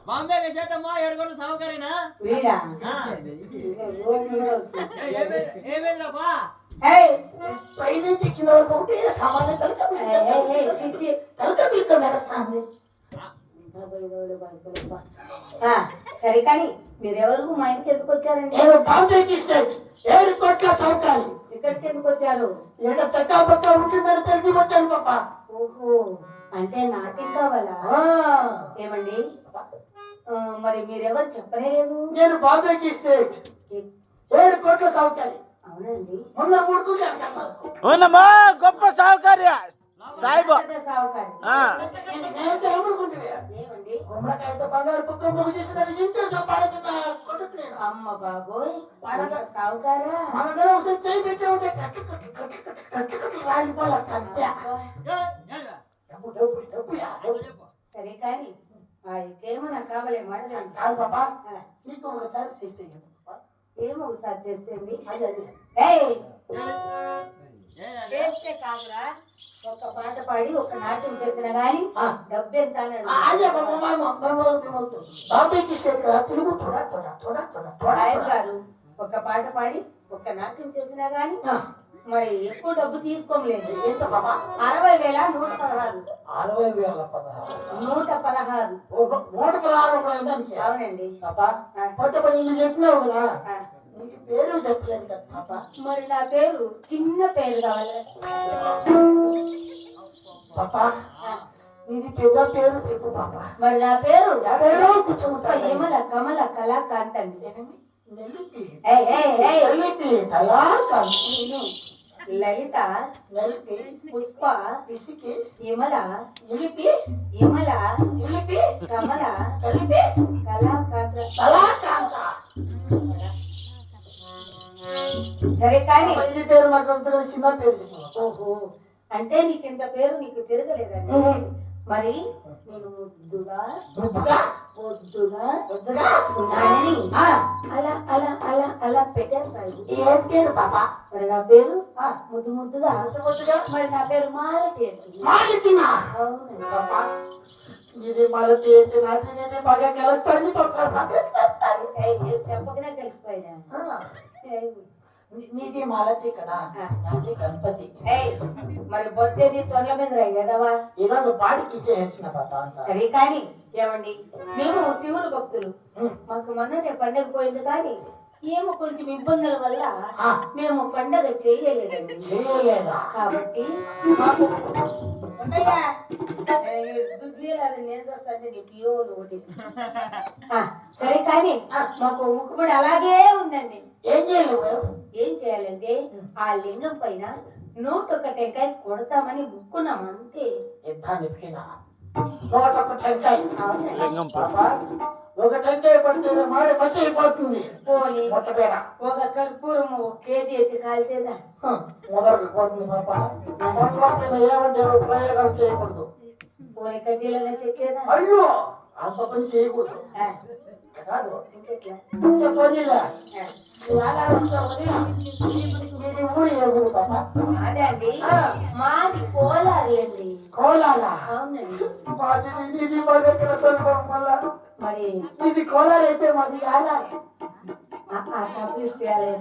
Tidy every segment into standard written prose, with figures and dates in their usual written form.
బాంబే వేసేటమ్మా ఏడుగొండ సావుకారేనా వీడా ఏమేదిరాబా పై నుంచి కింద వరకు ఒకటి సామాన్య తలక మెరస్తాంది. సరే కానీ మీరెవరు మా ఇంటికి ఎందుకు వచ్చారండి? నేను బాంబేకి స్టేట్ 7 కోట్ల సౌకారి. ఇక్కడికి ఎందుకు వచ్చారు? ఏడ చక్కా పక్క ఉంటుందని తెలిసి వచ్చాను పాప. ఓహో, అంటే నాటికి కావాలా? ఏమండి మరి మీరెవరు చెప్పలేదు? నేను బాంబేకి స్టేట్ 7 కోట్ల సౌకారి. అవునండి, మొన్న 3 కోట్లు అవునమ్మా, గొప్ప సౌకర్య సాయిబు. ఏమండి గుమ్మడికాయతో బంగారు కుక్క ముగ్గు చేసిన ఇంట్లో సంపాదించిన కొడుకు నేను. అమ్మ బాబోయ్, సావుకారా మన మీద ఒకసారి చేయి పెట్టే ఉంటే కట్టి రాలిపోలే కత్తి. సరే కానీ ఇంకేమన్నా కావాలే మాట్లాడండి. కాదు పాపా, నీకు ఒకసారి చేస్తే ఏమో ఒకసారి చేసేయండి. అదే చేస్తే కాదురా, ఒక పాట పాడి ఒక నాట్యం చేసిన గాని డబ్బు ఎంత అదే బాంబేకి స్టేట్ తెలుగు గారు ఒక పాట పాడి ఒక నాట్యం చేసినా గాని మరి ఎక్కువ డబ్బు తీసుకోలేదు. ఎంత బాబా? 60,116. 60,116. 116 అవునండి. చెప్పినావు కదా, నీకు పేరు చెప్పలేదు కదా పాప. మరి నా పేరు చిన్న పేరు కావాలి పాపా. ఇది పెద్ద పేరు చెప్పు పాప. మరి నా పేరు కూర్చుంటా యమల కమల కళాకాంత్ అండి. లలిత పుష్ప యమల యమల కమల కళాకాంత. సరే కానీ ఈ పేరు మాకు చిన్న పేరు చెప్పు. ఓహో, అంటే నీకు ఇంత పేరు నీకు తిరగలేదండి. మరి నేను ముద్దుగా ఉన్నానని అలా అలా అలా అలా పెట్టేస్తాడు. ఏం పేరు పాపా? మరి నా పేరు ముద్దు ముద్దుగా మరి నా పేరు మాలతి. అవునండి పాపా. ఇది మాలతి నాది బాగా కలుస్తాను పాపా. చెప్పకనే కలిసిపోయినా. నీది మాలతి కదా, నాది గణపతి. మరి బొచ్చేది తొండల మీద రాయి కదవా. ఈరోజు పాడికి ఇచ్చేసిన పాప. సరే కానీ ఏమండి, మేము శివుని భక్తులు. మాకు మొన్ననే పండగ పోయింది కానీ ఏమో కొంచెం ఇబ్బందుల వల్ల మేము పండగ చేయలేదండి. కాబట్టి మాకు ఉండయా సరే కానీ మాకు ముక్కుబడి అలాగే ఉందండి. ఏం చేయాలంటే ఆ లింగం పైన 101 టెంకాయ కొడతామని ముక్కున్నాం అంతే. ఒక టెంకాయ పడితే మాడి మసి అయిపోతుంది. ఒక కర్పూరం 1 కేజీ ఎత్తి కాల్చేదా మొదలకపోతుంది పాప. ఏమంటే ప్రయోగాలు చేయకూడదు. పోనీ కడ్డీలోనే చెక్కేదా? అయ్యో, అంత పని చేయకూడదు. కాదు ఇంకెట్లా అదే అండి, మాది కోలారి అండి. కోలారా? అవునండి. మరి ఇది కోలారి అయితే మాది ఆలారి.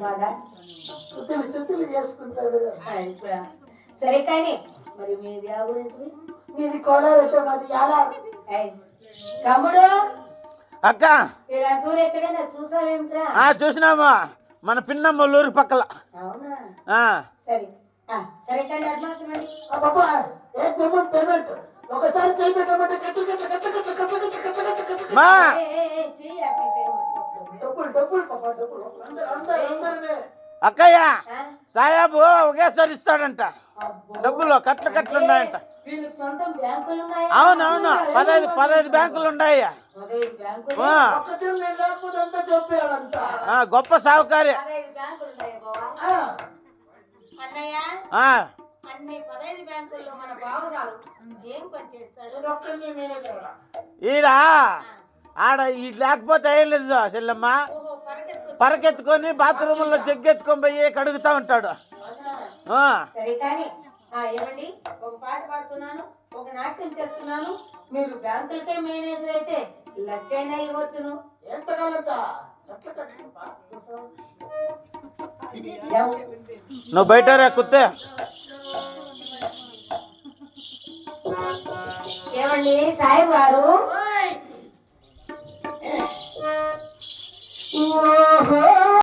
బాగా శుద్ధులు చేసుకుంటారు. సరే కానీ మరి మీది ఆ గురించి మీది కోలారి అయితే మాది ఆలారి. తమ్ముడు అక్క, ఇలాంటి ఊరు ఎక్కడైనా చూసావేమిట్రా? చూసినామా, మన పిన్నమ్మ ఊరి పక్కల. అవునా? సరే సరే కానీ అడ్వాన్స్ ఇవ్వండి. పేమెంట్ ఒకసారి చేయబెట్టమంటే అక్కయ్య సాయాబు ఒకేసారి ఇస్తాడంట డబ్బులు, కట్లు ఉన్నాయంట. అవునవును, 15 బ్యాంకులు ఉన్నాయి. గొప్ప సావుకారి. ఈడ ఆడ ఈ లేకపోతే అయ్యలేదు చెల్లెమ్మ. పరకెత్తుకొని బాత్రూంలో జగ్గెత్తుకొని పోయి కడుగుతా ఉంటాడు. సరే కానీ ఏమండి, ఒక పాట పాడుతున్నాను, ఒక నాట్యం చేస్తున్నాను. మీరు బ్యాంకులకే మేనేజర్ అయితే లక్ష అయినా ఇవ్వచ్చును. ఎంత కాలంత ఎట్లా కట్టేపా? నువ్వు బయట రా కుత్తే. ఏమండి సాయి గారు,